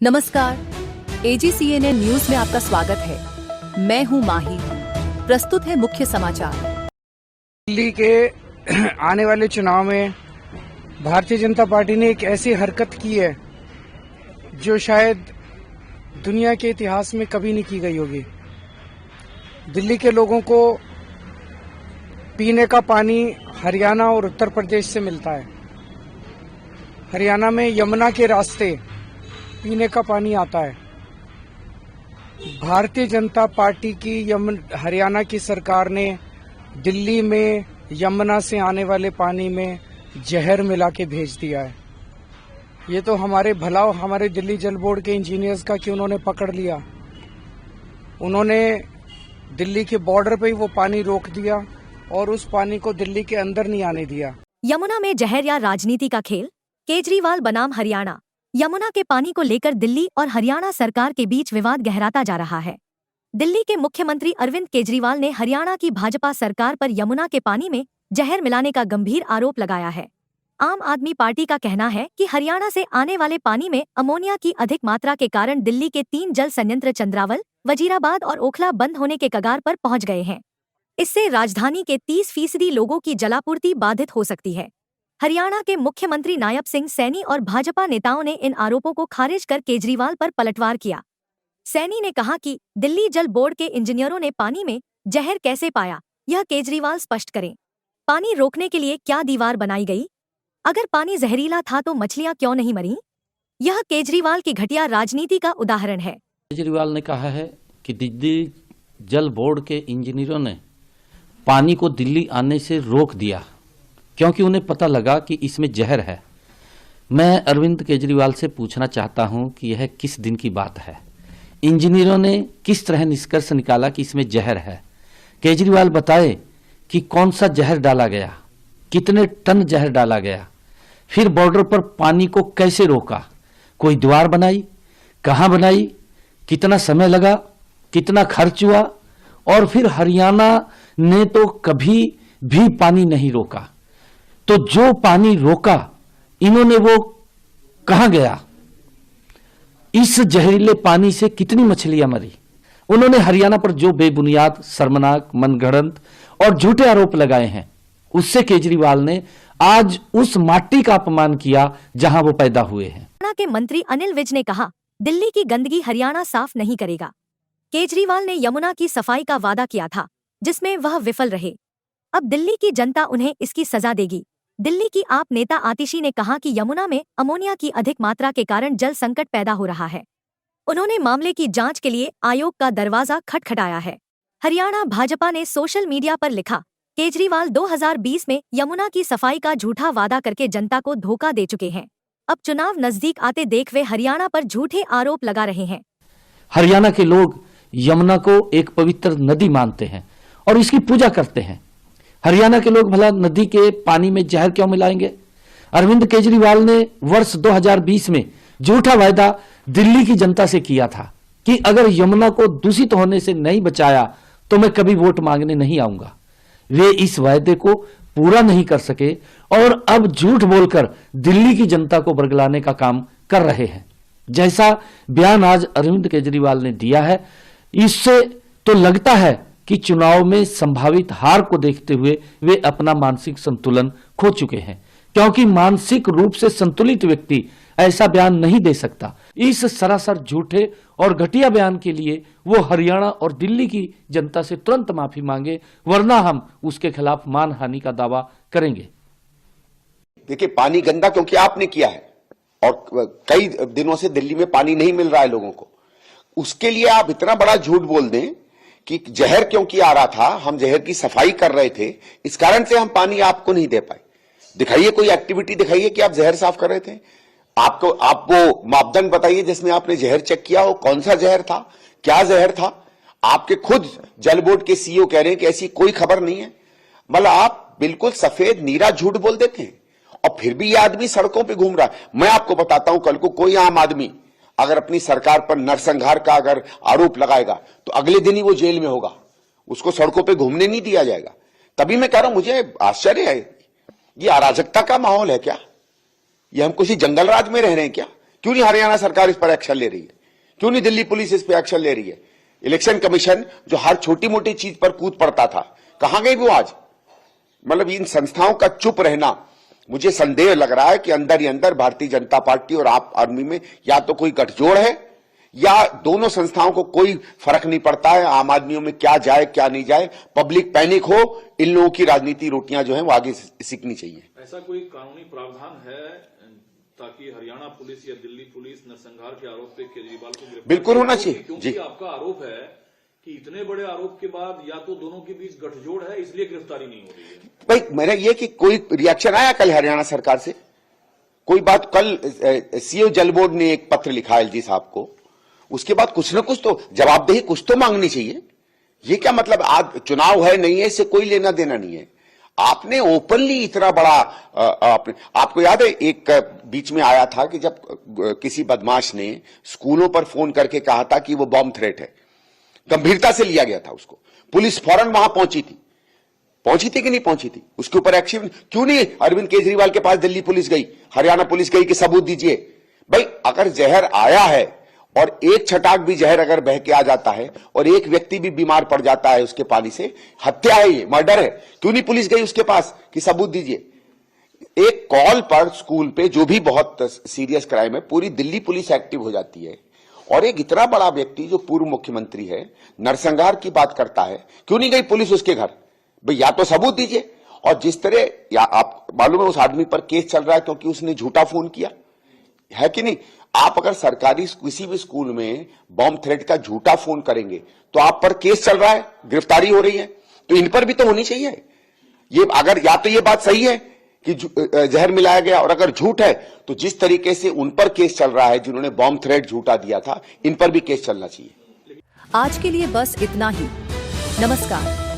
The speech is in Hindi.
नमस्कार, AGCNN न्यूज में आपका स्वागत है। मैं हूं माही। प्रस्तुत है मुख्य समाचार। दिल्ली के आने वाले चुनाव में भारतीय जनता पार्टी ने एक ऐसी हरकत की है जो शायद दुनिया के इतिहास में कभी नहीं की गई होगी। दिल्ली के लोगों को पीने का पानी हरियाणा और उत्तर प्रदेश से मिलता है। हरियाणा में यमुना के रास्ते पीने का पानी आता है। भारतीय जनता पार्टी की हरियाणा की सरकार ने दिल्ली में यमुना से आने वाले पानी में जहर मिला के भेज दिया है। ये तो हमारे भलाव हमारे दिल्ली जल बोर्ड के इंजीनियर्स का कि उन्होंने पकड़ लिया। उन्होंने दिल्ली के बॉर्डर पे ही वो पानी रोक दिया और उस पानी को दिल्ली के अंदर नहीं आने दिया। यमुना में जहर या राजनीति का खेल, केजरीवाल बनाम हरियाणा। यमुना के पानी को लेकर दिल्ली और हरियाणा सरकार के बीच विवाद गहराता जा रहा है। दिल्ली के मुख्यमंत्री अरविंद केजरीवाल ने हरियाणा की भाजपा सरकार पर यमुना के पानी में जहर मिलाने का गंभीर आरोप लगाया है। आम आदमी पार्टी का कहना है कि हरियाणा से आने वाले पानी में अमोनिया की अधिक मात्रा के कारण दिल्ली के 3 जल संयंत्र चंद्रावल, वजीराबाद और ओखला बंद होने के कगार पर पहुंच गए हैं। इससे राजधानी के 30% लोगों की जलापूर्ति बाधित हो सकती है। हरियाणा के मुख्यमंत्री नायब सिंह सैनी और भाजपा नेताओं ने इन आरोपों को खारिज कर केजरीवाल पर पलटवार किया। सैनी ने कहा कि दिल्ली जल बोर्ड के इंजीनियरों ने पानी में जहर कैसे पाया, यह केजरीवाल स्पष्ट करें। पानी रोकने के लिए क्या दीवार बनाई गई? अगर पानी जहरीला था तो मछलियां क्यों नहीं मरी? यह केजरीवाल की घटिया राजनीति का उदाहरण है। केजरीवाल ने कहा है कि दिल्ली जल बोर्ड के इंजीनियरों ने पानी को दिल्ली आने से रोक दिया क्योंकि उन्हें पता लगा कि इसमें जहर है। मैं अरविंद केजरीवाल से पूछना चाहता हूं कि यह किस दिन की बात है? इंजीनियरों ने किस तरह निष्कर्ष निकाला कि इसमें जहर है? केजरीवाल बताए कि कौन सा जहर डाला गया, कितने टन जहर डाला गया, फिर बॉर्डर पर पानी को कैसे रोका, कोई दीवार बनाई, कहां बनाई, कितना समय लगा, कितना खर्च हुआ, और फिर हरियाणा ने तो कभी भी पानी नहीं रोका। तो जो पानी रोका इन्होंने वो कहां गया? इस जहरीले पानी से कितनी मछलियां मरी? उन्होंने हरियाणा पर जो बेबुनियाद, शर्मनाक, मनगढ़ंत और झूठे आरोप लगाए हैं, उससे केजरीवाल ने आज उस माटी का अपमान किया जहां वो पैदा हुए हैं। हरियाणा के मंत्री अनिल विज ने कहा, दिल्ली की गंदगी हरियाणा साफ नहीं करेगा। केजरीवाल ने यमुना की सफाई का वादा किया था, जिसमें वह विफल रहे। अब दिल्ली की जनता उन्हें इसकी सजा देगी। दिल्ली की आप नेता आतिशी ने कहा कि यमुना में अमोनिया की अधिक मात्रा के कारण जल संकट पैदा हो रहा है। उन्होंने मामले की जांच के लिए आयोग का दरवाजा खटखटाया है। हरियाणा भाजपा ने सोशल मीडिया पर लिखा, केजरीवाल 2020 में यमुना की सफाई का झूठा वादा करके जनता को धोखा दे चुके हैं। अब चुनाव नजदीक आते देख वे हरियाणा पर झूठे आरोप लगा रहे हैं। हरियाणा के लोग यमुना को एक पवित्र नदी मानते हैं और इसकी पूजा करते हैं। हरियाणा के लोग भला नदी के पानी में जहर क्यों मिलाएंगे? अरविंद केजरीवाल ने वर्ष 2020 में झूठा वायदा दिल्ली की जनता से किया था कि अगर यमुना को दूषित होने से नहीं बचाया तो मैं कभी वोट मांगने नहीं आऊंगा। वे इस वायदे को पूरा नहीं कर सके और अब झूठ बोलकर दिल्ली की जनता को बरगलाने का काम कर रहे हैं। जैसा बयान आज अरविंद केजरीवाल ने दिया है, इससे तो लगता है कि चुनाव में संभावित हार को देखते हुए वे अपना मानसिक संतुलन खो चुके हैं, क्योंकि मानसिक रूप से संतुलित व्यक्ति ऐसा बयान नहीं दे सकता। इस सरासर झूठे और घटिया बयान के लिए वो हरियाणा और दिल्ली की जनता से तुरंत माफी मांगे, वरना हम उसके खिलाफ मानहानि का दावा करेंगे। देखिए, पानी गंदा क्योंकि आपने किया है और कई दिनों से दिल्ली में पानी नहीं मिल रहा है लोगों को, उसके लिए आप इतना बड़ा झूठ बोल दें कि जहर क्योंकि आ रहा था, हम जहर की सफाई कर रहे थे, इस कारण से हम पानी आपको नहीं दे पाए। दिखाइए कोई एक्टिविटी दिखाइए कि आप जहर साफ कर रहे थे। आप वो मापदंड बताइए जिसमें आपने जहर चेक किया हो, कौन सा जहर था, क्या जहर था। आपके खुद जल बोर्ड के सीईओ कह रहे हैं कि ऐसी कोई खबर नहीं है। मतलब आप बिल्कुल सफेद नीरा झूठ बोल देते हैं और फिर भी ये आदमी सड़कों पर घूम रहा है। मैं आपको बताता हूं, कल को कोई आम आदमी अगर अपनी सरकार पर नरसंहार का अगर आरोप लगाएगा तो अगले दिन ही वो जेल में होगा, उसको सड़कों पे घूमने नहीं दिया जाएगा। तभी मैं कह रहा हूं, मुझे आश्चर्य है, ये अराजकता का माहौल है क्या? ये हम किसी जंगल राज में रह रहे हैं क्या? क्यों नहीं हरियाणा सरकार इस पर एक्शन ले रही है? क्यों नहीं दिल्ली पुलिस इस पर एक्शन ले रही है? इलेक्शन कमीशन जो हर छोटी मोटी चीज पर कूद पड़ता था, कहां गई वो आज? मतलब इन संस्थाओं का चुप रहना, मुझे संदेह लग रहा है कि अंदर ही अंदर भारतीय जनता पार्टी और आप आर्मी में या तो कोई गठजोड़ है या दोनों संस्थाओं को कोई फर्क नहीं पड़ता है आम आदमियों में क्या जाए क्या नहीं जाए, पब्लिक पैनिक हो, इन लोगों की राजनीति रोटियां जो है वो आगे सीखनी चाहिए। ऐसा कोई कानूनी प्रावधान है ताकि हरियाणा पुलिस या दिल्ली पुलिस नरसंहार के आरोप पे केजरीवाल को गिरफ्तार? बिल्कुल होना चाहिए क्योंकि जी। आपका आरोप है कि इतने बड़े आरोप के बाद या तो दोनों के बीच गठजोड़ है इसलिए गिरफ्तारी नहीं हो रही है। भाई मेरा ये कि कोई रिएक्शन आया कल हरियाणा सरकार से? कोई बात? कल सीओ जल बोर्ड ने एक पत्र लिखा एलजी साहब को, उसके बाद कुछ ना कुछ तो जवाबदेही कुछ तो मांगनी चाहिए। ये क्या मतलब आज चुनाव है नहीं है, इससे कोई लेना देना नहीं है। आपने ओपनली इतना बड़ा आपको याद है एक बीच में आया था कि जब किसी बदमाश ने स्कूलों पर फोन करके कहा था कि वो बॉम्ब थ्रेट है, गंभीरता से लिया गया था उसको, पुलिस फौरन वहां पहुंची थी कि नहीं पहुंची थी? उसके ऊपर एक्शन क्यों नहीं अरविंद केजरीवाल के पास दिल्ली पुलिस गई, हरियाणा पुलिस गई कि सबूत दीजिए? भाई अगर जहर आया है और एक छटाक भी जहर अगर बह के आ जाता है और एक व्यक्ति भी बीमार पड़ जाता है उसके पानी से, हत्या है, ये मर्डर है, क्यों नहीं पुलिस गई उसके पास कि सबूत दीजिए? एक कॉल पर स्कूल पे जो भी बहुत सीरियस क्राइम है, पूरी दिल्ली पुलिस एक्टिव हो जाती है। और एक इतना बड़ा व्यक्ति जो पूर्व मुख्यमंत्री है नरसंहार की बात करता है, क्यों नहीं गई पुलिस उसके घर? भाई या तो सबूत दीजिए। और जिस तरह या आप मालूम है उस आदमी पर केस चल रहा है क्योंकि उसने झूठा फोन किया है कि नहीं? आप अगर सरकारी किसी भी स्कूल में बॉम्ब थ्रेट का झूठा फोन करेंगे तो आप पर केस चल रहा है, गिरफ्तारी हो रही है, तो इन पर भी तो होनी चाहिए। ये अगर या तो ये बात सही है कि जहर मिलाया गया, और अगर झूठ है तो जिस तरीके से उन पर केस चल रहा है जिन्होंने बॉम्ब थ्रेट झूठा दिया था, इन पर भी केस चलना चाहिए। आज के लिए बस इतना ही। नमस्कार।